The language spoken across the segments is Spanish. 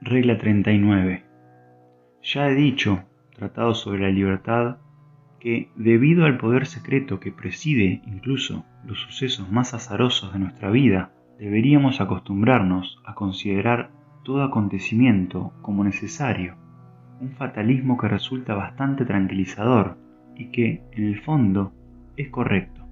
Regla 39. Ya he dicho, tratado sobre la libertad, que debido al poder secreto que preside incluso los sucesos más azarosos de nuestra vida, deberíamos acostumbrarnos a considerar todo acontecimiento como necesario, un fatalismo que resulta bastante tranquilizador y que, en el fondo, es correcto.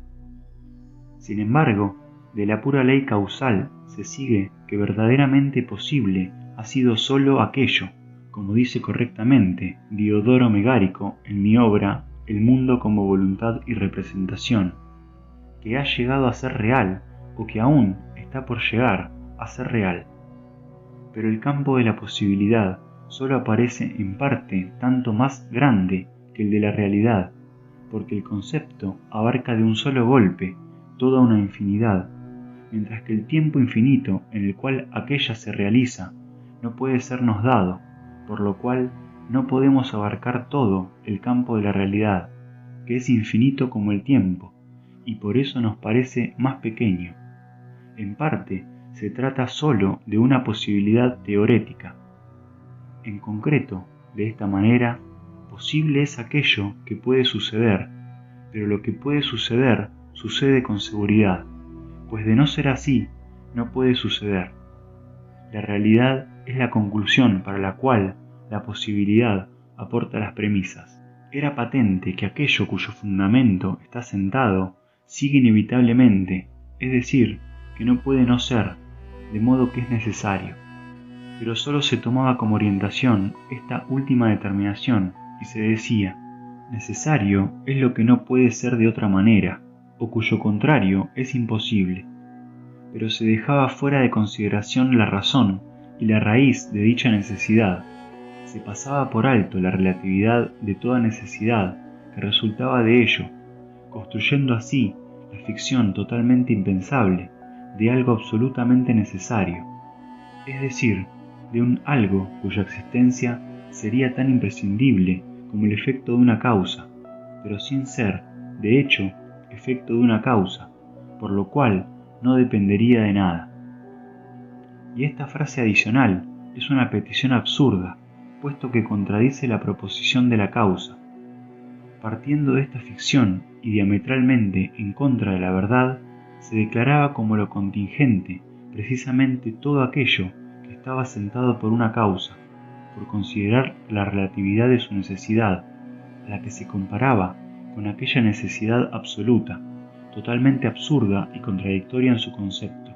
Sin embargo, de la pura ley causal se sigue que verdaderamente posible ha sido sólo aquello, como dice correctamente Diodoro Megárico en mi obra El mundo como voluntad y representación, que ha llegado a ser real o que aún está por llegar a ser real. Pero el campo de la posibilidad sólo aparece en parte tanto más grande que el de la realidad, porque el concepto abarca de un solo golpe toda una infinidad, mientras que el tiempo infinito en el cual aquella se realiza no puede sernos dado, por lo cual no podemos abarcar todo el campo de la realidad, que es infinito como el tiempo, y por eso nos parece más pequeño. En parte, se trata sólo de una posibilidad teorética. En concreto, de esta manera, posible es aquello que puede suceder, pero lo que puede suceder sucede con seguridad, pues de no ser así, no puede suceder. La realidad es la conclusión para la cual la posibilidad aporta las premisas. Era patente que aquello cuyo fundamento está sentado sigue inevitablemente, es decir, que no puede no ser, de modo que es necesario. Pero sólo se tomaba como orientación esta última determinación y se decía, necesario es lo que no puede ser de otra manera, o cuyo contrario es imposible. Pero se dejaba fuera de consideración la razón y la raíz de dicha necesidad. Se pasaba por alto la relatividad de toda necesidad que resultaba de ello, construyendo así la ficción totalmente impensable de algo absolutamente necesario, es decir, de un algo cuya existencia sería tan imprescindible como el efecto de una causa, pero sin ser, de hecho, efecto de una causa, por lo cual no dependería de nada. Y esta frase adicional es una petición absurda, puesto que contradice la proposición de la causa. Partiendo de esta ficción y diametralmente en contra de la verdad, se declaraba como lo contingente precisamente todo aquello que estaba sentado por una causa, por considerar la relatividad de su necesidad, a la que se comparaba con aquella necesidad absoluta, totalmente absurda y contradictoria en su concepto.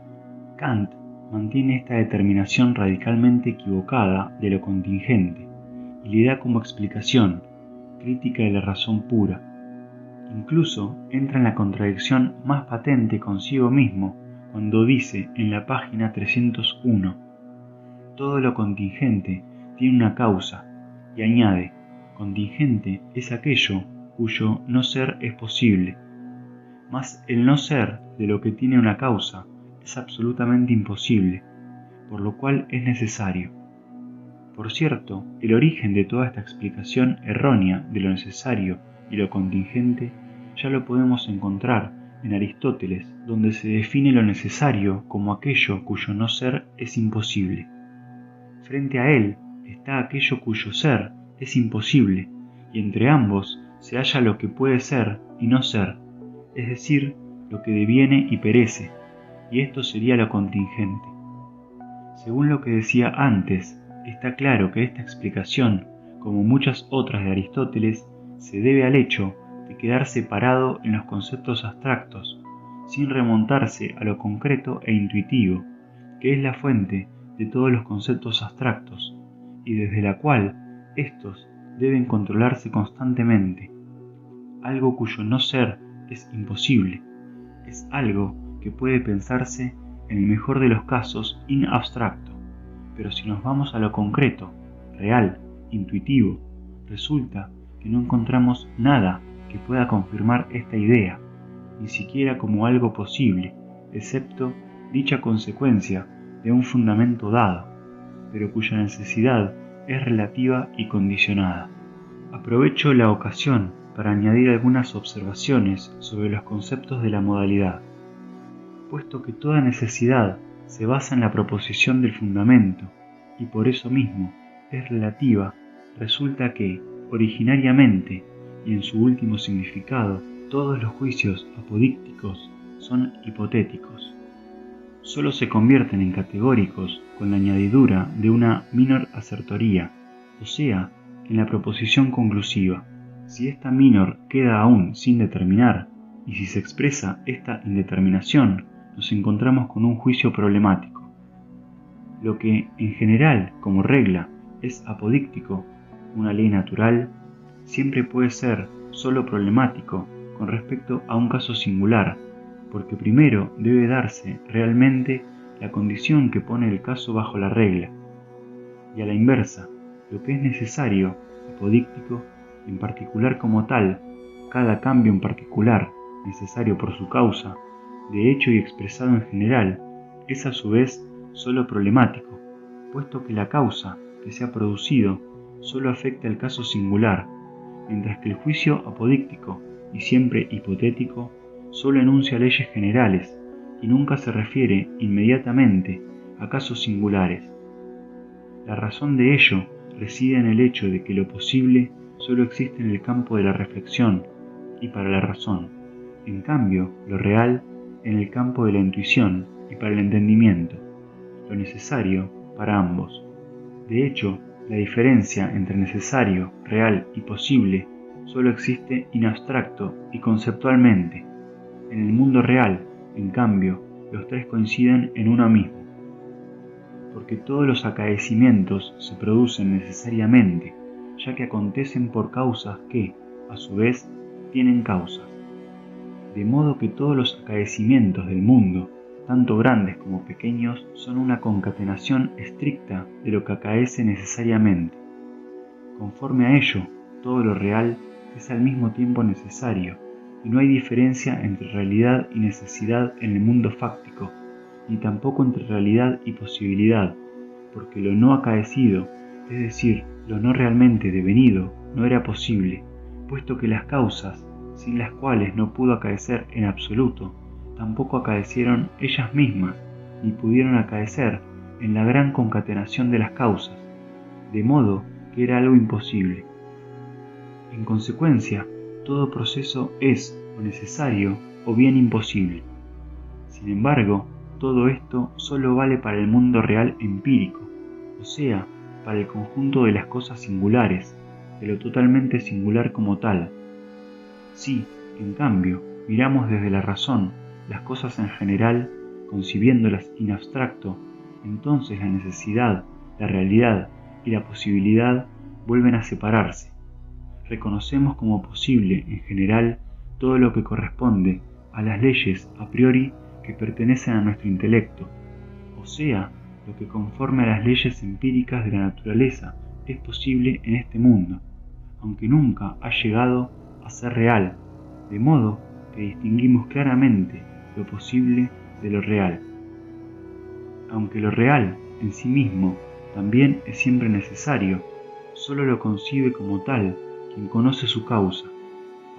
Kant mantiene esta determinación radicalmente equivocada de lo contingente y le da como explicación crítica de la razón pura. Incluso entra en la contradicción más patente consigo mismo cuando dice en la página 301, todo lo contingente tiene una causa, y añade, contingente es aquello cuyo no ser es posible, mas el no ser de lo que tiene una causa es absolutamente imposible, por lo cual es necesario. Por cierto, el origen de toda esta explicación errónea de lo necesario y lo contingente ya lo podemos encontrar en Aristóteles, donde se define lo necesario como aquello cuyo no ser es imposible. Frente a él está aquello cuyo ser es imposible, y entre ambos se halla lo que puede ser y no ser, es decir, lo que deviene y perece, y esto sería lo contingente. Según lo que decía antes, está claro que esta explicación, como muchas otras de Aristóteles, se debe al hecho de quedar separado en los conceptos abstractos, sin remontarse a lo concreto e intuitivo, que es la fuente de todos los conceptos abstractos, y desde la cual éstos deben controlarse constantemente. Algo cuyo no ser es imposible, es algo que puede pensarse en el mejor de los casos in abstracto, pero si nos vamos a lo concreto, real, intuitivo, resulta que no encontramos nada que pueda confirmar esta idea, ni siquiera como algo posible, excepto dicha consecuencia de un fundamento dado, pero cuya necesidad es relativa y condicionada. Aprovecho la ocasión para añadir algunas observaciones sobre los conceptos de la modalidad. Puesto que toda necesidad se basa en la proposición del fundamento, y por eso mismo es relativa, resulta que, originariamente y en su último significado, todos los juicios apodícticos son hipotéticos. Solo se convierten en categóricos con la añadidura de una minor asertoría, o sea, en la proposición conclusiva. Si esta minor queda aún sin determinar, y si se expresa esta indeterminación, nos encontramos con un juicio problemático. Lo que, en general, como regla, es apodíctico, una ley natural, siempre puede ser solo problemático con respecto a un caso singular, porque primero debe darse realmente la condición que pone el caso bajo la regla, y a la inversa, lo que es necesario, apodíctico, en particular como tal, cada cambio en particular, necesario por su causa, de hecho y expresado en general, es a su vez solo problemático, puesto que la causa que se ha producido solo afecta el caso singular, mientras que el juicio apodíctico, y siempre hipotético, solo enuncia leyes generales y nunca se refiere inmediatamente a casos singulares. La razón de ello reside en el hecho de que lo posible solo existe en el campo de la reflexión y para la razón, en cambio lo real en el campo de la intuición y para el entendimiento, lo necesario para ambos. De hecho, la diferencia entre necesario, real y posible solo existe in abstracto y conceptualmente. En el mundo real, en cambio, los tres coinciden en uno mismo, porque todos los acaecimientos se producen necesariamente, ya que acontecen por causas que, a su vez, tienen causas. De modo que todos los acaecimientos del mundo, tanto grandes como pequeños, son una concatenación estricta de lo que acaece necesariamente. Conforme a ello, todo lo real es al mismo tiempo necesario, y no hay diferencia entre realidad y necesidad en el mundo fáctico, ni tampoco entre realidad y posibilidad, porque lo no acaecido, es decir, lo no realmente devenido, no era posible, puesto que las causas, sin las cuales no pudo acaecer en absoluto, tampoco acaecieron ellas mismas, ni pudieron acaecer en la gran concatenación de las causas, de modo que era algo imposible. En consecuencia, todo proceso es o necesario o bien imposible. Sin embargo, todo esto solo vale para el mundo real empírico, o sea, para el conjunto de las cosas singulares, de lo totalmente singular como tal. Si, en cambio, miramos desde la razón las cosas en general, concibiéndolas in abstracto, entonces la necesidad, la realidad y la posibilidad vuelven a separarse. Reconocemos como posible, en general, todo lo que corresponde a las leyes a priori que pertenecen a nuestro intelecto, o sea, lo que conforme a las leyes empíricas de la naturaleza es posible en este mundo, aunque nunca ha llegado a ser real, de modo que distinguimos claramente lo posible de lo real. Aunque lo real en sí mismo también es siempre necesario, solo lo concibe como tal quien conoce su causa.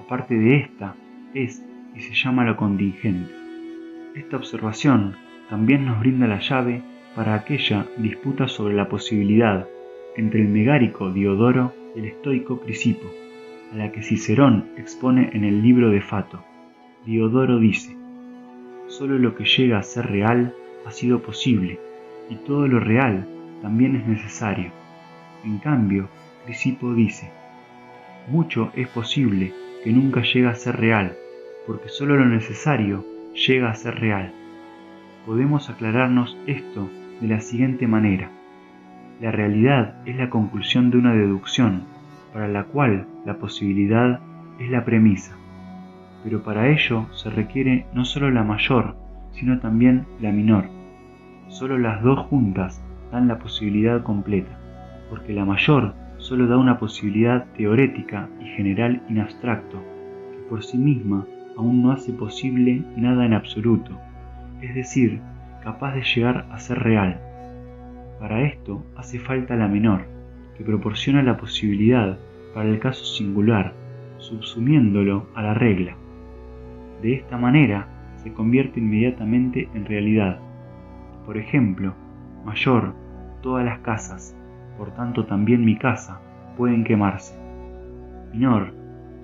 Aparte de esta, es y se llama lo contingente. Esta observación también nos brinda la llave para aquella disputa sobre la posibilidad entre el megárico Diodoro y el estoico Crisipo, a la que Cicerón expone en el libro de Fato. Diodoro dice: solo lo que llega a ser real ha sido posible, y todo lo real también es necesario. En cambio, Crisipo dice: mucho es posible que nunca llega a ser real, porque solo lo necesario llega a ser real. Podemos aclararnos esto de la siguiente manera. La realidad es la conclusión de una deducción, para la cual la posibilidad es la premisa. Pero para ello se requiere no solo la mayor, sino también la menor. Solo las dos juntas dan la posibilidad completa, porque la mayor solo da una posibilidad teorética y general in abstracto, que por sí misma aún no hace posible nada en absoluto, es decir, capaz de llegar a ser real. Para esto hace falta la menor, que proporciona la posibilidad para el caso singular, subsumiéndolo a la regla. De esta manera se convierte inmediatamente en realidad. Por ejemplo, mayor todas las casas, por tanto también mi casa, pueden quemarse. Minor,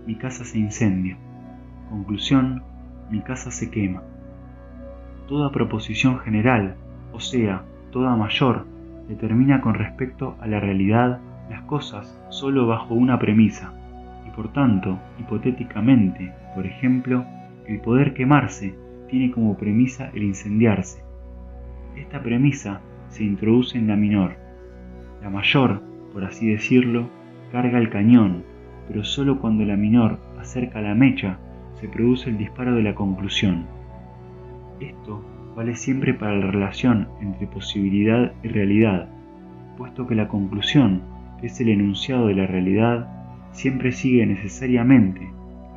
mi casa se incendia. Conclusión, mi casa se quema. Toda proposición general, o sea, toda mayor, determina con respecto a la realidad las cosas solo bajo una premisa, y por tanto, hipotéticamente, por ejemplo, el poder quemarse tiene como premisa el incendiarse. Esta premisa se introduce en la minor. La mayor, por así decirlo, carga el cañón, pero solo cuando la minor acerca la mecha se produce el disparo de la conclusión. Esto vale siempre para la relación entre posibilidad y realidad, puesto que la conclusión, que es el enunciado de la realidad, siempre sigue necesariamente.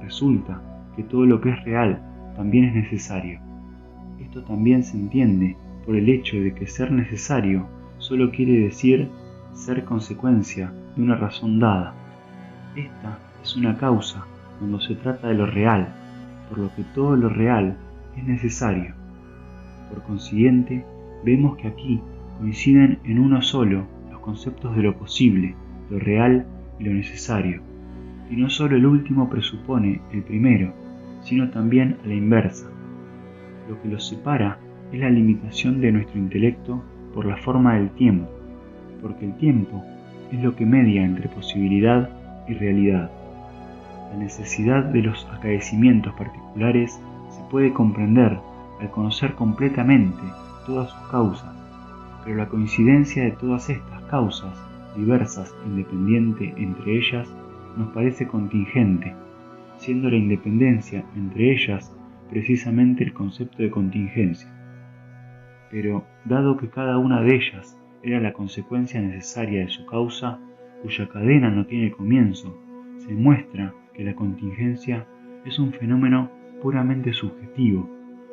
Resulta que todo lo que es real también es necesario. Esto también se entiende por el hecho de que ser necesario solo quiere decir ser consecuencia de una razón dada. Esta es una causa cuando se trata de lo real, por lo que todo lo real es necesario. Por consiguiente, vemos que aquí coinciden en uno solo los conceptos de lo posible, lo real y lo necesario, y no solo el último presupone el primero, sino también a la inversa. Lo que los separa es la limitación de nuestro intelecto por la forma del tiempo, porque el tiempo es lo que media entre posibilidad y realidad. La necesidad de los acaecimientos particulares se puede comprender al conocer completamente todas sus causas, pero la coincidencia de todas estas causas, diversas e independiente entre ellas, nos parece contingente, siendo la independencia entre ellas precisamente el concepto de contingencia. Pero, dado que cada una de ellas era la consecuencia necesaria de su causa, cuya cadena no tiene comienzo, se muestra que la contingencia es un fenómeno puramente subjetivo,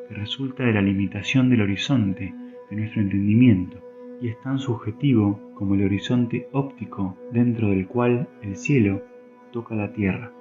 que resulta de la limitación del horizonte de nuestro entendimiento, y es tan subjetivo como el horizonte óptico dentro del cual el cielo toca la tierra.